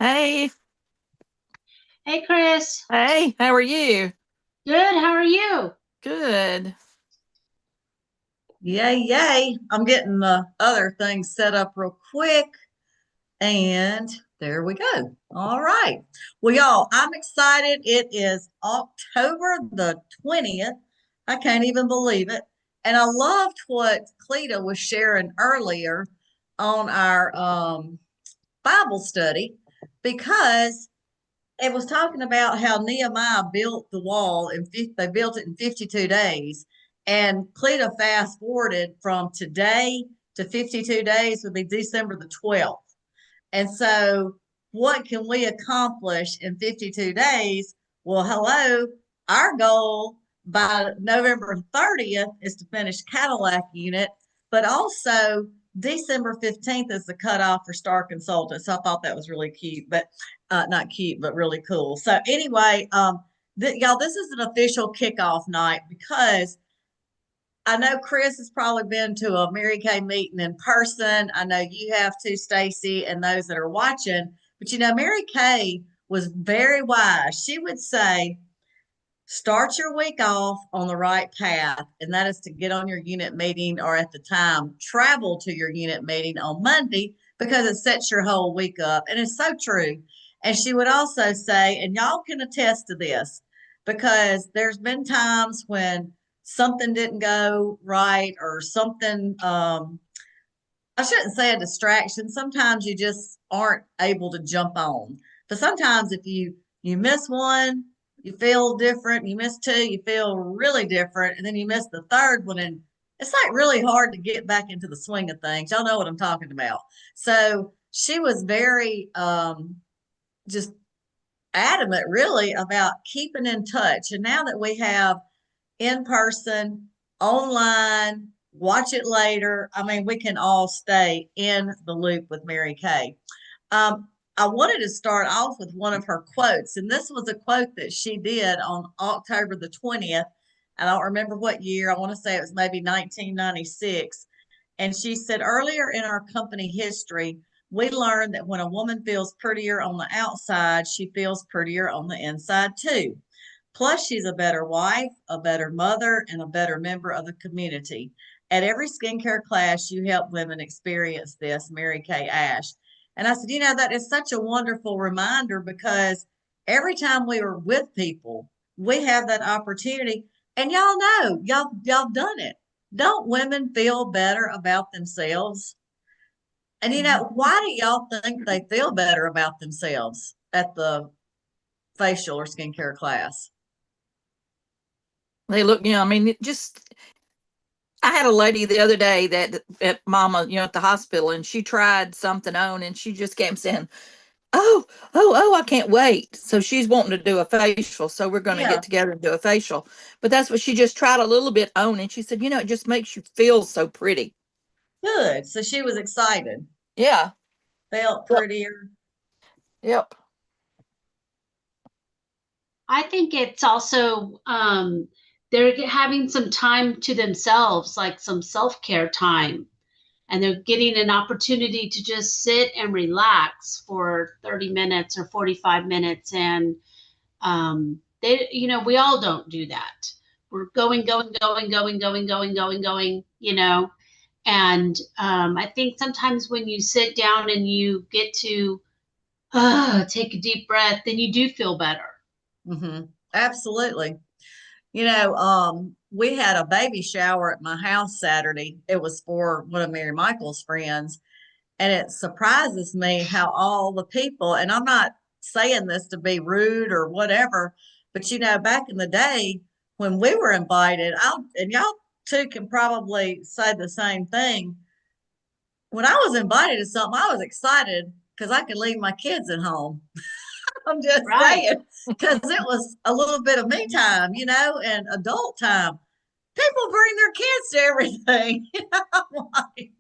Hey, Hey, Chris. hey, how are you? Good. How are you? Good. Yay, yay. I'm getting the other things set up real quick. And there we go. All right. Well, y'all, I'm excited. It is October the 20th. I can't even believe it. And I loved what Cleta was sharing earlier on our Bible study because it was talking about how Nehemiah built the wall they built it in 52 days. And Cleta fast forwarded from today to 52 days would be December the 12th. And so what can we accomplish in 52 days? Well, hello, our goal by November 30th is to finish Cadillac unit, but also December 15th is the cutoff for Star Consultants. So I thought that was really cute, but not cute, but really cool. So anyway, y'all, this is an official kickoff night because I know Chris has probably been to a Mary Kay meeting in person. I know you have too, Stacy, and those that are watching. But Mary Kay was very wise. She would say, start your week off on the right path, and that is to get on your unit meeting or at the time travel to your unit meeting on Monday because it sets your whole week up. And it's so true. And she would also say, and y'all can attest to this, because there's been times when something didn't go right or something, I shouldn't say a distraction. Sometimes you just aren't able to jump on. But sometimes if you miss one, you feel different. You miss two, you feel really different, and then you miss the third one, and it's like really hard to get back into the swing of things. Y'all know what I'm talking about. So she was very just adamant, really, about keeping in touch. And now that we have in person, online, watch it later. I mean, we can all stay in the loop with Mary Kay. I wanted to start off with one of her quotes, and this was a quote that she did on October the 20th. I don't remember what year. I want to say it was maybe 1996. And she said, earlier in our company history, we learned that when a woman feels prettier on the outside, she feels prettier on the inside too. Plus, she's a better wife, a better mother, and a better member of the community. At every skincare class, you help women experience this, Mary Kay Ash. And I said, that is such a wonderful reminder because every time we are with people, we have that opportunity. And y'all know, y'all done it. Don't women feel better about themselves? And why do y'all think they feel better about themselves at the facial or skincare class? They look, I mean, I had a lady the other day that at mama, at the hospital, and she tried something on and she just kept saying, oh, oh, I can't wait. So she's wanting to do a facial. So we're going to Yeah, get together and do a facial. But that's what she just tried a little bit on. And she said, it just makes you feel so pretty. good. So she was excited, Yeah. felt Yep. prettier. Yep. I think it's also they're having some time to themselves, like some self-care time, and they're getting an opportunity to just sit and relax for 30 minutes or 45 minutes. And we all don't do that. We're going, going, going, going, going, going, going, going. And I think sometimes when you sit down and you get to take a deep breath, then you do feel better. Hmm. Absolutely. We had a baby shower at my house Saturday. It was for one of Mary Michael's friends. And it surprises me how all the people, and I'm not saying this to be rude or whatever, but back in the day when we were invited, and y'all too can probably say the same thing. When I was invited to something, I was excited because I could leave my kids at home. I'm just Right. saying, because it was a little bit of me time, and adult time. People bring their kids to everything. Like,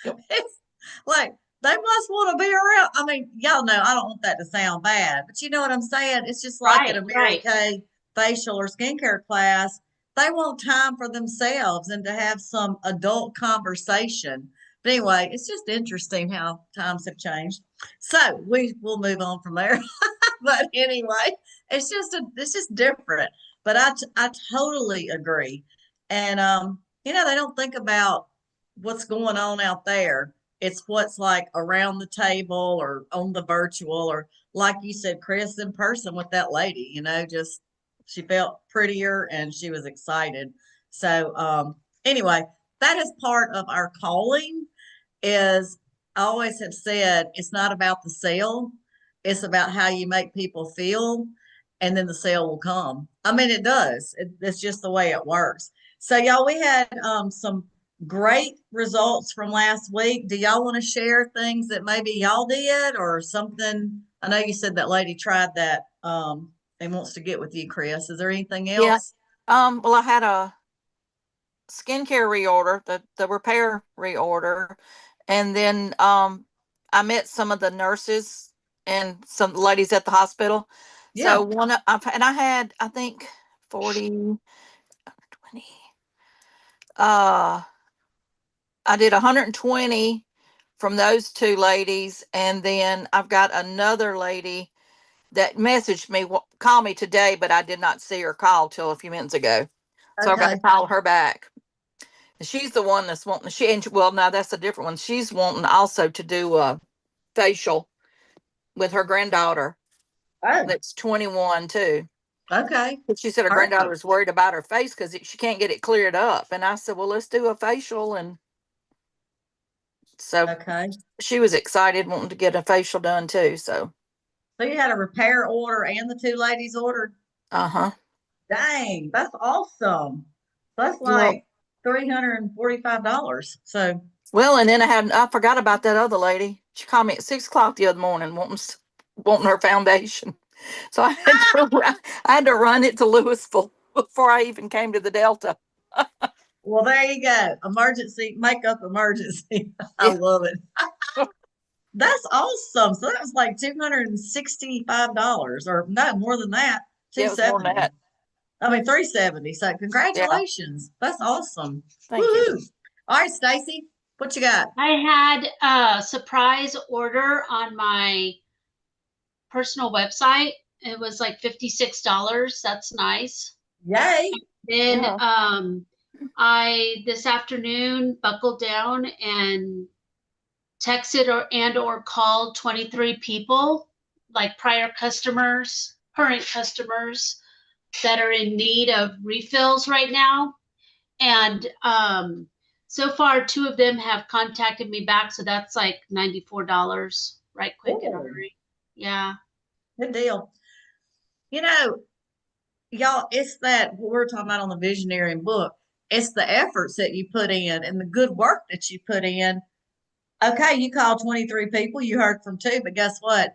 Yep. it's like they must want to be around. I mean, y'all know I don't want that to sound bad, but you know what I'm saying? It's just like at Right, a Mary right. Kay facial or skincare class, they want time for themselves and to have some adult conversation But anyway, it's just interesting how times have changed. So we will move on from there. But anyway, it's just different. But I totally agree. And they don't think about what's going on out there. It's what's like around the table or on the virtual, or like you said, Chris, in person with that lady, just she felt prettier and she was excited. So anyway, that is part of our calling. Is I always have said it's not about the sale, it's about how you make people feel, and then the sale will come. I mean, it does. It's just the way it works. So, y'all, we had some great results from last week. Do y'all want to share things that maybe y'all did or something? I know you said that lady tried that and wants to get with you, Chris. Is there anything Yeah. else? Well, I had a skincare reorder, the repair reorder, and then I met some of the nurses and some ladies at the hospital. Yeah. So and I had, I think, 40, 20. I did 120 from those two ladies, and then I've got another lady that messaged me, call me today, but I did not see her call till a few minutes ago. So I've got to Okay. call her back. She's the one that's wanting well, now that's a different one. She's wanting also to do a facial with her granddaughter Oh, that's 21 too. okay. She said her granddaughter Perfect. was worried about her face because she can't get it cleared up. And I said, well, let's do a facial. And so Okay. she was excited wanting to get a facial done too. So, So you had a repair order and the two ladies ordered? uh-huh. Dang, that's awesome. That's Well, like $345. So, well, and then I forgot about that other lady. She called me at 6 o'clock the other morning wanting her foundation. So I had to run it to Louisville before I even came to the Delta. well, there you go. Emergency makeup emergency. I Yeah, love it. That's awesome. So that was like $265, or no, more than that, yeah, it was more than 270. that. I mean 370. So Yeah, congratulations. That's awesome. thank you. Woohoo. All right, Stacy, what you got? I had a surprise order on my personal website. It was like $56. That's nice. Yay. Then Yeah. I this afternoon buckled down and texted or called 23 people, like prior customers, current customers that are in need of refills right now. And so far, two of them have contacted me back. So that's like $94 right quick in a Ooh, hurry. Yeah. good deal. You know, y'all, it's that what we're talking about on the visionary book. It's the efforts that you put in and the good work that you put in. Okay, you called 23 people, you heard from two, but guess what?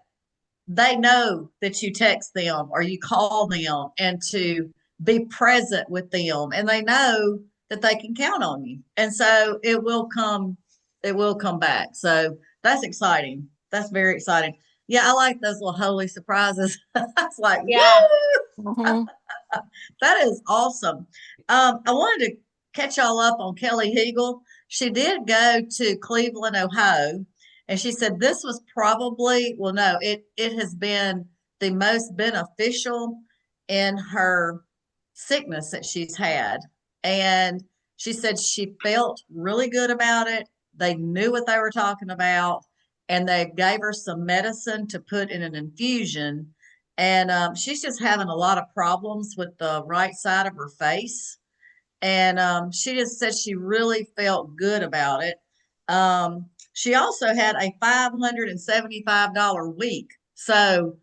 They know that you text them or you call them and to be present with them, and they know that they can count on you. And so it will come back. So that's exciting. That's very exciting. Yeah, I like those little holy surprises. It's like, Yeah. woo! Hmm. That is awesome. I wanted to catch y'all up on Kelly Hegel. She did go to Cleveland, Ohio, and she said this was probably, well, no, it has been the most beneficial in her sickness that she's had. And she said she felt really good about it. They knew what they were talking about, and they gave her some medicine to put in an infusion, and she's just having a lot of problems with the right side of her face. And she just said she really felt good about it. She also had a $575 week. So,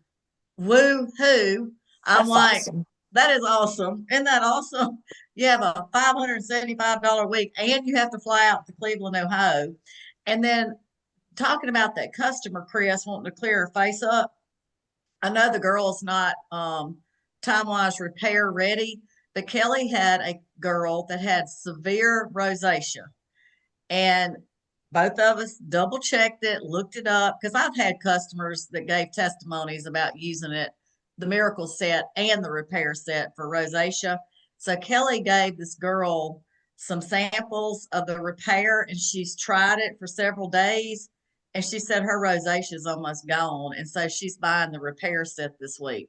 woo hoo. I'm That's like, awesome. that is awesome. Isn't that awesome? You have a $575 week and you have to fly out to Cleveland, Ohio. And then talking about that customer, Chris, wanting to clear her face up. I know the girl's not time wise repair ready, but Kelly had a girl that had severe rosacea. And both of us double checked it, looked it up, because I've had customers that gave testimonies about using it, the miracle set and the repair set for rosacea. So Kelly gave this girl some samples of the repair, and she's tried it for several days. And she said her rosacea is almost gone. And so she's buying the repair set this week.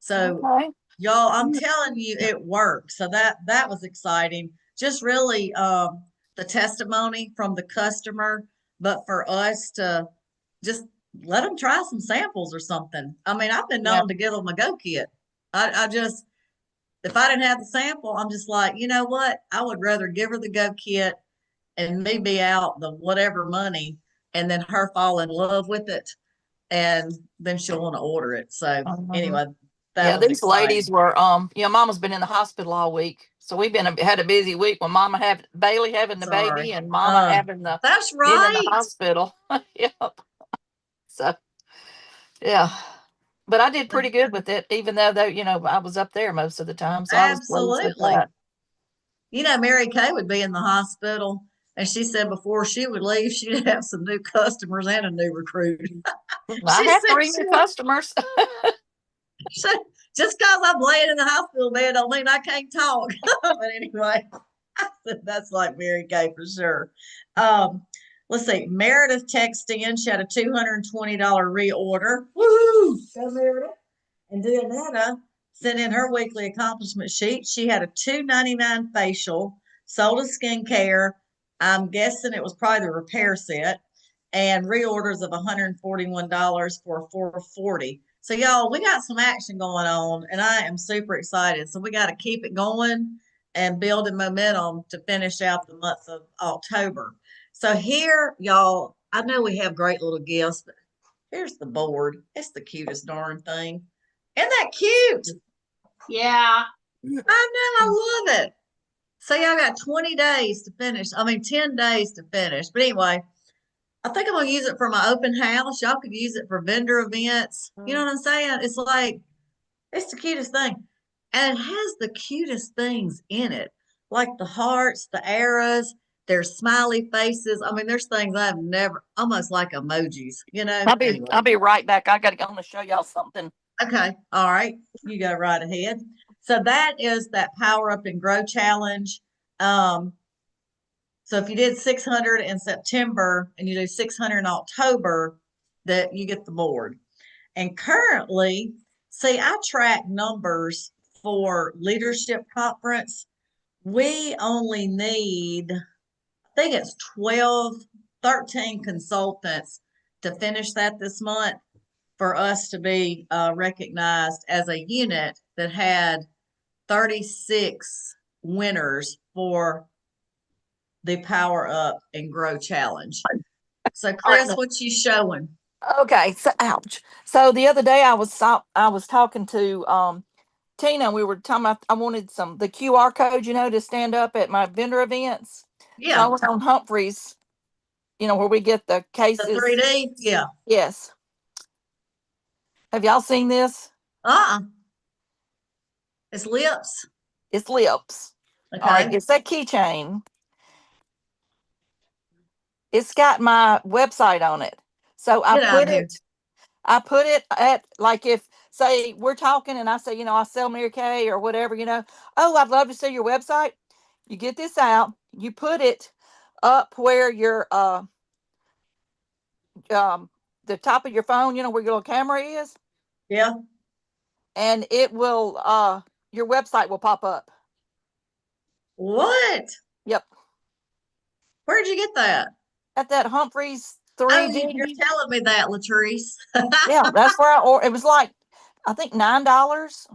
So Okay. y'all, I'm telling you, it worked. So that was exciting. Just really the testimony from the customer, but for us to just let them try some samples or something. I mean, I've been Yeah. known to give them a go kit. I just, if I didn't have the sample, I'm just like, you know what? I would rather give her the go kit and me be out the whatever money and then her fall in love with it and then she'll want to order it. So Mhm. anyway, that Yeah, was these ladies exciting. were Mama's been in the hospital all week. So we've had a busy week with Mama having Bailey having the baby Sorry. and Mama having the That's being in the right. hospital. Yep. So yeah. But I did pretty good with it, even though I was up there most of the time. So I was pleased with Absolutely. that. You know, Mary Kay would be in the hospital, and she said before she would leave, she'd have some new customers and a new recruit. I She had said three new customers. she, just because I'm laying in the hospital bed don't mean I can't talk. But anyway, I said that's like Mary Kay for sure. Um, let's see. Meredith texted in. She had a $220 reorder. Woo! Go Meredith. And Deanetta sent in her weekly accomplishment sheet. She had a $2.99 facial, sold a skincare. I'm guessing it was probably the repair set, and reorders of $141 for $440. So y'all, we got some action going on, and I am super excited. So we got to keep it going and building momentum to finish out the month of October. So here, y'all, I know we have great little gifts, but here's the board. It's the cutest darn thing. Isn't that cute? Yeah. I know, I love it. So y'all got 20 days to finish. I mean, 10 days to finish. But anyway, I think I'm gonna use it for my open house. Y'all could use it for vendor events. You know what I'm saying? It's like it's the cutest thing. And it has the cutest things in it. Like the hearts, the arrows, there's smiley faces. I mean, there's things I've never almost like emojis, you know. Anyway. I'll be right back. I gotta go to show y'all something. Okay. All right. You go right ahead. So that is that Power Up and Grow Challenge. Um, so if you did 600 in September and you do 600 in October, that you get the board. And currently, see, I track numbers for leadership conference. We only need, I think it's 12, 13 consultants to finish that this month for us to be recognized as a unit that had 36 winners for the Power Up and Grow Challenge. So, Chris, what you showing? Okay, so ouch. So the other day I was talking to Tina. We were talking about I wanted the QR code, to stand up at my vendor events. So I Yeah, went on Humphreys, where we get the the cases. 3D. Yeah. Yes. Have y'all seen this? Uh-uh. It's lips. It's lips. All right, Okay. it's that keychain. It's got my website on it. So Get out of here. I put it at, like, if say we're talking and I say, I sell Mary Kay or whatever, oh, I'd love to see your website. You get this out, you put it up where your the top of your phone, where your little camera is, Yeah. and it will your website will pop up. What? Yep. Where'd you get that? At that Humphreys Oh, you're 3D. telling me that, Latrice. Yeah, that's where or it was like, I think $9.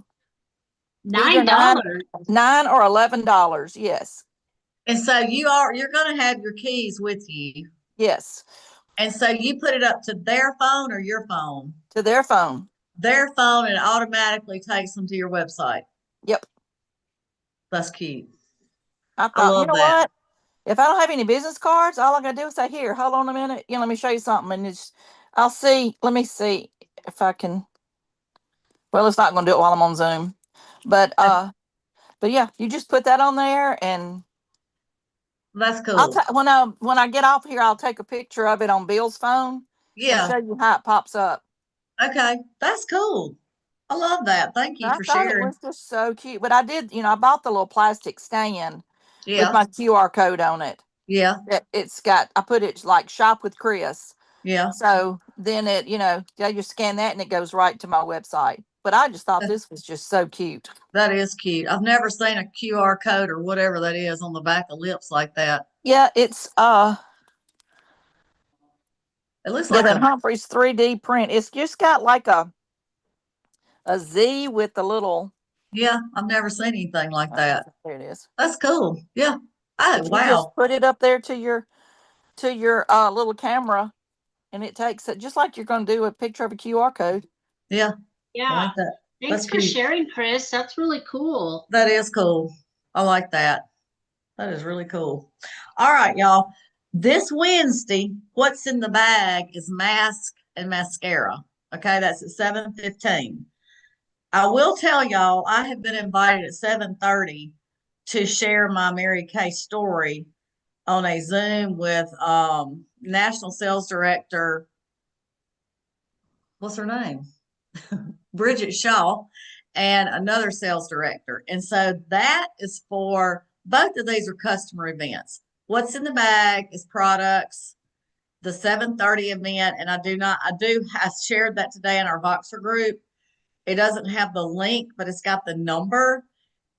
Either $9. nine or $11. Yes. And so you're going to have your keys with you. Yes. And so you put it up to their phone or your phone? To their phone. Their phone, and it automatically takes them to your website. Yep. That's cute. I I thought, you love know that. what? If I don't have any business cards, all I gotta do is say, here, hold on a minute. Let me show you something. And let me see if I can. Well, it's not gonna do it while I'm on Zoom. But yeah, you just put that on there, and That's cool. when I get off here, I'll take a picture of it on Bill's phone and Yeah. show you how it pops up. Okay. That's cool. I love that. Thank you I for thought it sharing. was just so cute. But I did, I bought the little plastic stand with Yeah. my QR code on it. Yeah. It's got, I put it like shop with Chris. Yeah. So then it, yeah, you scan that and it goes right to my website. But I just thought this was just so cute. That is cute. I've never seen a QR code or whatever that is on the back of lips like that. Yeah, it's It looks yeah, like that a, Humphreys 3D print. It's just got like a Z with the little yeah, I've never seen anything like that. there it is. That's cool. Yeah. Oh, But you just wow. put it up there to your little camera, and it takes it just like you're going to do a picture of a QR code. Yeah. I Yeah. like that. Thanks That's for cute. sharing, Chris. That's really cool. That is cool. I like that. That is really cool. All right, y'all. This Wednesday, what's in the bag is mask and mascara. Okay, that's at 7:15. I will tell y'all, I have been invited at 7:30 to share my Mary Kay story on a Zoom with National Sales Director. What's her name? Bridget Shaw, and another sales director. And so that is for both of these are customer events. What's in the bag is products. The 7:30 event, and I shared that today in our Voxer group. It doesn't have the link, but it's got the number.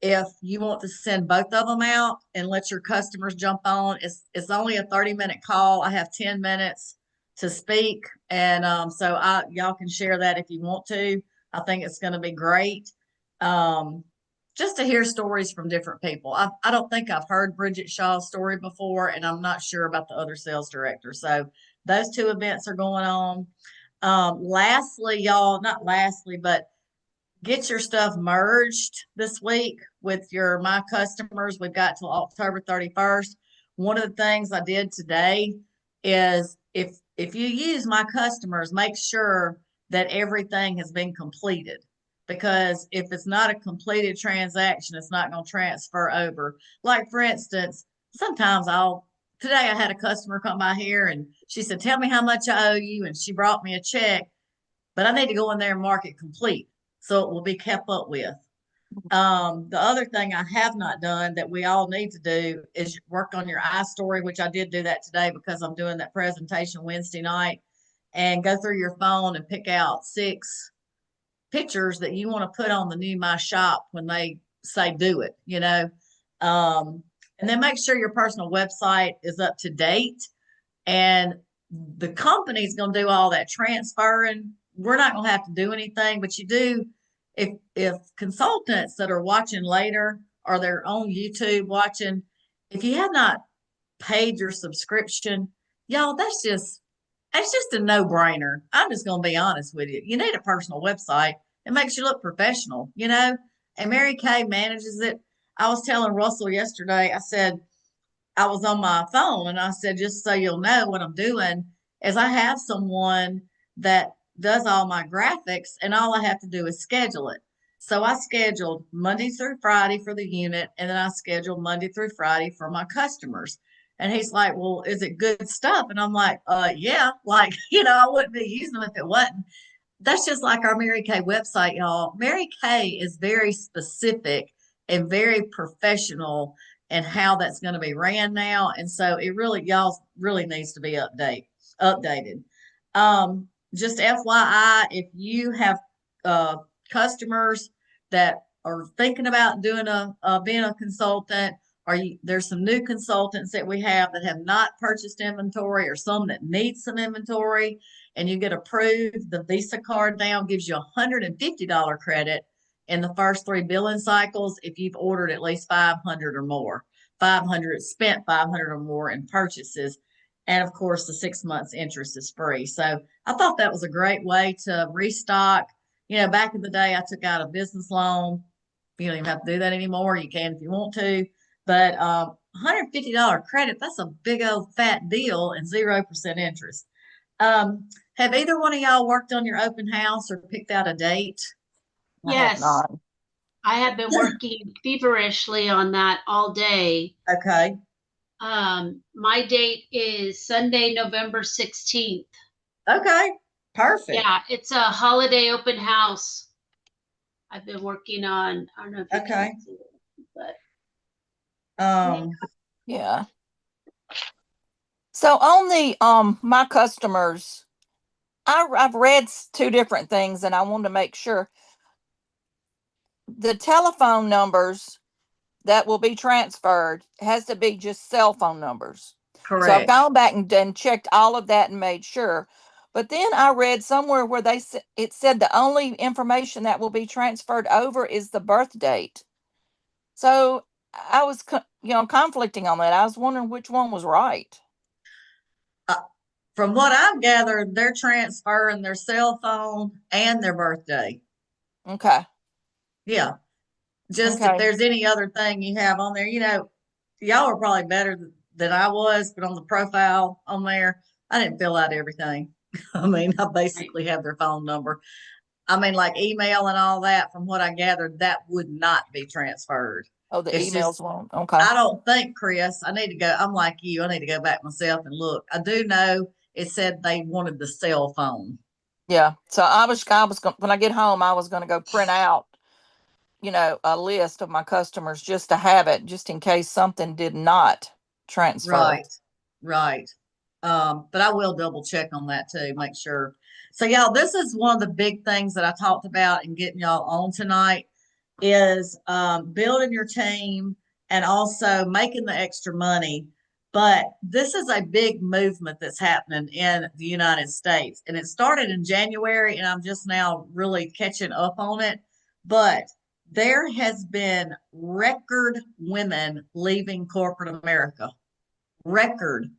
If you want to send both of them out and let your customers jump on, it's only a 30-minute call. I have 10 minutes to speak, and so y'all can share that if you want to. I think it's going to be great. Just to hear stories from different people. I don't think I've heard Bridget Shaw's story before, and I'm not sure about the other sales director. So those two events are going on. Lastly, y'all, not lastly, but get your stuff merged this week with your my customers. We've got till October 31st. One of the things I did today is if you use my customers, make sure that everything has been completed. Because if it's not a completed transaction, it's not going to transfer over. Like for instance, sometimes today I had a customer come by here and she said, "Tell me how much I owe you." And she brought me a check, but I need to go in there and mark it complete so it will be kept up with. The other thing I have not done that we all need to do is work on your iStory, which I did do that today because I'm doing that presentation Wednesday night, and go through your phone and pick out 6 pictures that you want to put on the new My Shop when they say do it, and then make sure your personal website is up to date, and the company's going to do all that transferring. We're not going to have to do anything, but you do. If consultants that are watching later or they're on YouTube watching, if you have not paid your subscription, y'all, that's just a no-brainer. I'm just going to be honest with you. You need a personal website. It makes you look professional, and Mary Kay manages it. I was telling Russell yesterday, I said, I was on my phone and I said, just so you'll know what I'm doing is I have someone that does all my graphics and all I have to do is schedule it. So I scheduled Monday through Friday for the unit, and then I scheduled Monday through Friday for my customers. And he's like, "Well, is it good stuff?" And I'm like, yeah, like, I wouldn't be using them if it wasn't. That's just like our Mary Kay website, y'all. Mary Kay is very specific and very professional in how that's going to be ran now. And so y'all really needs to be updated. Just FYI, if you have customers that are thinking about doing being a consultant, there's some new consultants that we have that have not purchased inventory or some that need some inventory, and you get approved, the Visa card now gives you $150 credit in the first 3 billing cycles if you've ordered at least 500 or more. 500 spent 500 or more in purchases, and of course the 6 months interest is free. So I thought that was a great way to restock. Back in the day I took out a business loan. You don't even have to do that anymore. You can if you want to, but $150 credit, that's a big old fat deal and 0% interest. Have either one of y'all worked on your open house or picked out a date? I have Yes, not. I have been working feverishly on that all day. Okay. My date is Sunday, November 16th. Okay. Perfect. Yeah, it's a holiday open house. I've been working on, I don't know if you Okay. can see it, but Yeah. So on the my customers, I've read two different things, and I want to make sure the telephone numbers that will be transferred has to be just cell phone numbers. So I've correct. gone back and checked all of that and made sure. But then I read somewhere where it said the only information that will be transferred over is the birth date. So I was conflicting on that. I was wondering which one was right. Uh, from what I've gathered, they're transferring their cell phone and their birthday. Okay. Yeah. Just if Okay. there's any other thing you have on there, y'all are probably better than I was, but on the profile on there, I didn't fill out everything. I mean, I basically have their phone number. I mean, like email and all that, from what I gathered, that would not be transferred. Oh, the It's just, emails won't. Okay. I don't think, Chris, I need to go. I'm like you. I need to go back myself and look. I do know it said they wanted the cell phone. Yeah. So I was going when I get home, I was going to go print out, a list of my customers just to have it, just in case something did not transfer. Right, right. But I will double check on that too, make sure. So y'all, this is one of the big things that I talked about and getting y'all on tonight is building your team and also making the extra money. But this is a big movement that's happening in the United States. And it started in January, and I'm just now really catching up on it. But there has been record women leaving corporate America. Record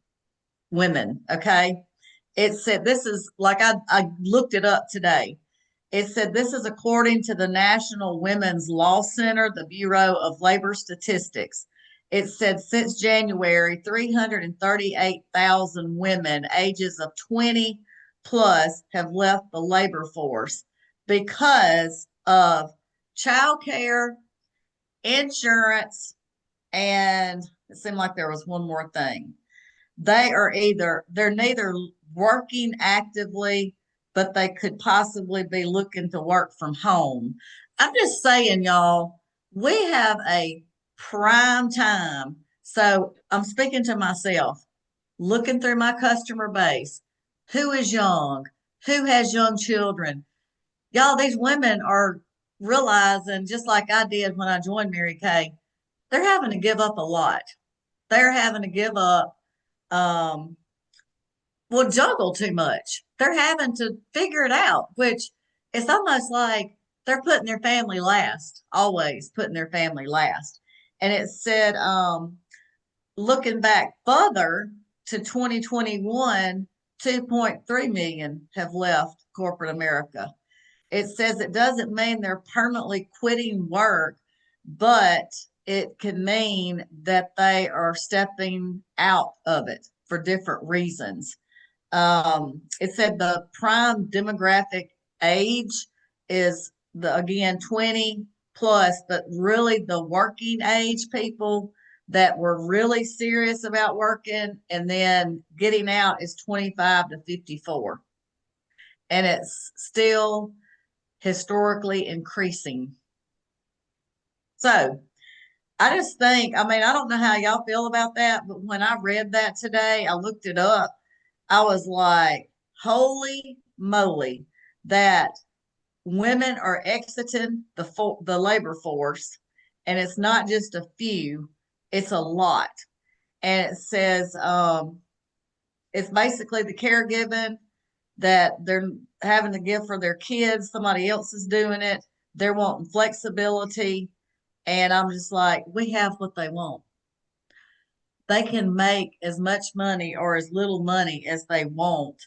women. Okay. It said this is like I looked it up today. It said this is according to the National Women's Law Center, the Bureau of Labor Statistics. It said since January, 338,000 women ages of 20 plus have left the labor force because of childcare, insurance, and it seemed like there was one more thing. They're neither working actively, but they could possibly be looking to work from home. I'm just saying, y'all, we have a prime time. So I'm speaking to myself, looking through my customer base. Who is young? Who has young children? Y'all, these women are realizing, just like I did when I joined Mary Kay, they're having to give up a lot. They're having to give up um, will juggle too much. They're having to figure it out, which it's almost like they're putting their family last, always putting their family last. And it said, looking back further to 2021, 2.3 million have left corporate America. It says it doesn't mean they're permanently quitting work, but it can mean that they are stepping out of it for different reasons. It said the prime demographic age is again 20 plus, but really the working age people that were really serious about working and then getting out is 25 to 54. And it's still historically increasing. So I just think, I mean, I don't know how y'all feel about that, but when I read that today, I looked it up. I was like, holy moly, that women are exiting the labor force. And it's not just a few, it's a lot. And it says it's basically the caregiving that they're having to give for their kids. Somebody else is doing it. They're wanting flexibility. And I'm just like, we have what they want. They can make as much money or as little money as they want.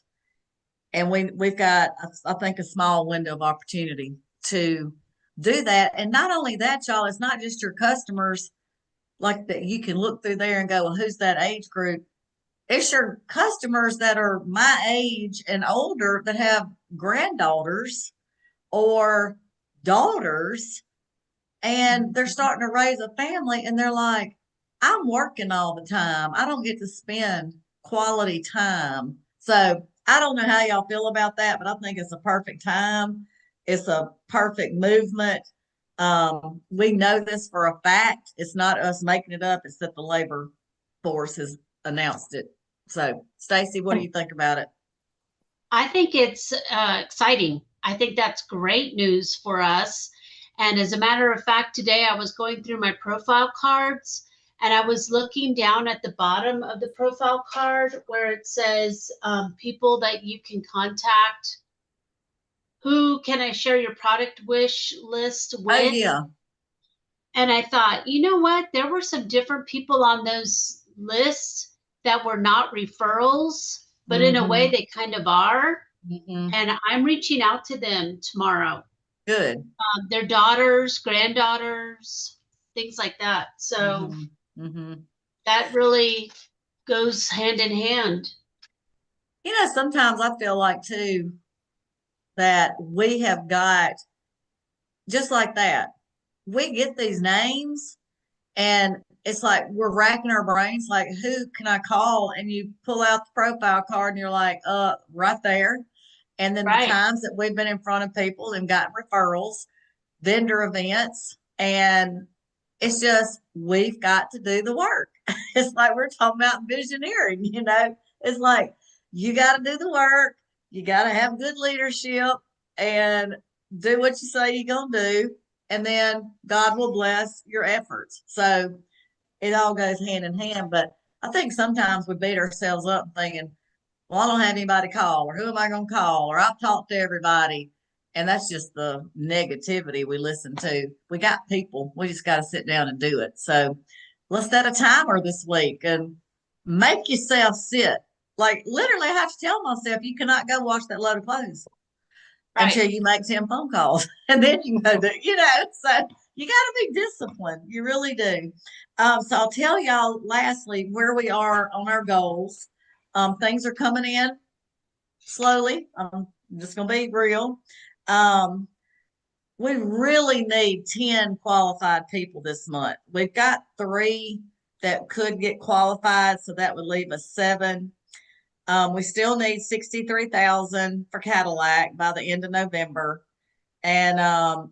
And we've got, I think, a small window of opportunity to do that. And not only that, y'all, it's not just your customers like that you can look through there and go, well, who's that age group? It's your customers that are my age and older that have granddaughters or daughters, and they're starting to raise a family, and they're like, I'm working all the time. I don't get to spend quality time. So I don't know how y'all feel about that, but I think it's a perfect time. It's a perfect movement. We know this for a fact. It's not us making it up. It's that the labor force has announced it. So, Stacy, what do you think about it? I think it's exciting. I think that's great news for us. And as a matter of fact, today I was going through my profile cards and I was looking down at the bottom of the profile card where it says people that you can contact. Who can I share your product wish list Oh, with? yeah. And I thought, you know what? There were some different people on those lists that were not referrals, but in a way they kind of are. And I'm reaching out to them tomorrow. Good. Their daughters, granddaughters, things like that. So that really goes hand in hand. You know, sometimes I feel like too that we have got just like that. We get these names and it's like we're racking our brains like, who can I call? And you pull out the profile card and you're like, right there. And then the Right. times that we've been in front of people and gotten referrals, vendor events, and it's just we've got to do the work. It's like we're talking about visioneering, you know. It's like you got to do the work, you got to have good leadership and do what you say you're going to do, and then God will bless your efforts. So it all goes hand in hand. But I think sometimes we beat ourselves up thinking, well, I don't have anybody to call, or who am I going to call, or I've talked to everybody. And that's just the negativity we listen to. We got people, we just got to sit down and do it. So let's set a timer this week and make yourself sit. Like literally, I have to tell myself, you cannot go wash that load of clothes until you make 10 phone calls. And then you can go do, you know, so you got to be disciplined. You really do. So I'll tell y'all lastly where we are on our goals. Things are coming in slowly. I'm just going to be real. We really need 10 qualified people this month. We've got 3 that could get qualified, so that would leave us 7. We still need 63,000 for Cadillac by the end of November. And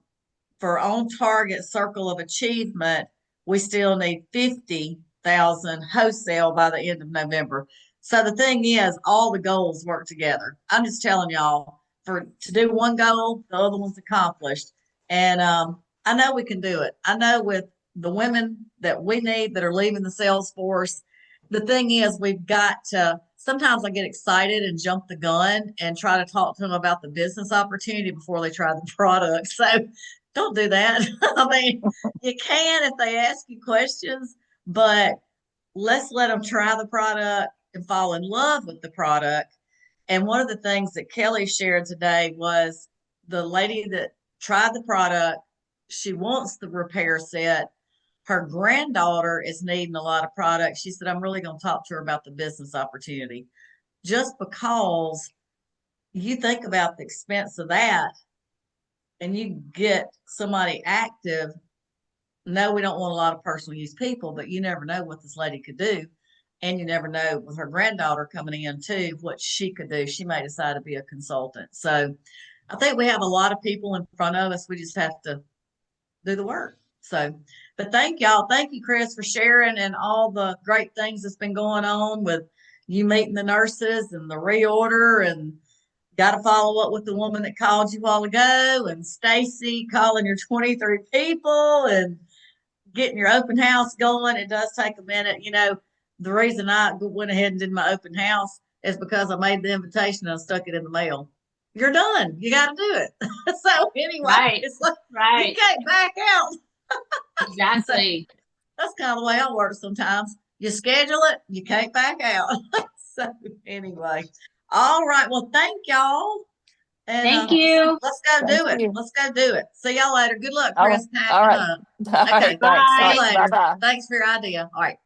for on target circle of achievement, we still need 50,000 wholesale by the end of November. So the thing is, all the goals work together. I'm just telling y'all, to do one goal, the other one's accomplished. And I know we can do it. I know with the women that we need that are leaving the sales force, the thing is, we've got to. Sometimes I get excited and jump the gun and try to talk to them about the business opportunity before they try the product. So don't do that. I mean, you can if they ask you questions, but let's let them try the product and fall in love with the product. And one of the things that Kelly shared today was the lady that tried the product, she wants the repair set. Her granddaughter is needing a lot of products. She said, I'm really going to talk to her about the business opportunity. Just because you think about the expense of that and you get somebody active. No, we don't want a lot of personal use people, but you never know what this lady could do. And you never know with her granddaughter coming in too, what she could do. She may decide to be a consultant. So I think we have a lot of people in front of us. We just have to do the work. So, but thank y'all. Thank you, Chris, for sharing and all the great things that's been going on with you meeting the nurses and the reorder, and got to follow up with the woman that called you a while ago, and Stacy calling your 23 people and getting your open house going. It does take a minute. You know, the reason I went ahead and did my open house is because I made the invitation and I stuck it in the mail. You're done. You got to do it. So anyway, it's like you can't back out. Exactly. So that's kind of the way I work sometimes. You schedule it, you can't back out. So anyway, all right. Well, thank y'all. And Thank you. let's go do it. Let's go do it. See y'all later. Good luck, Chris. All right. Up. All right. Okay. Thanks. See you later. Bye-bye. Thanks for your idea. All right.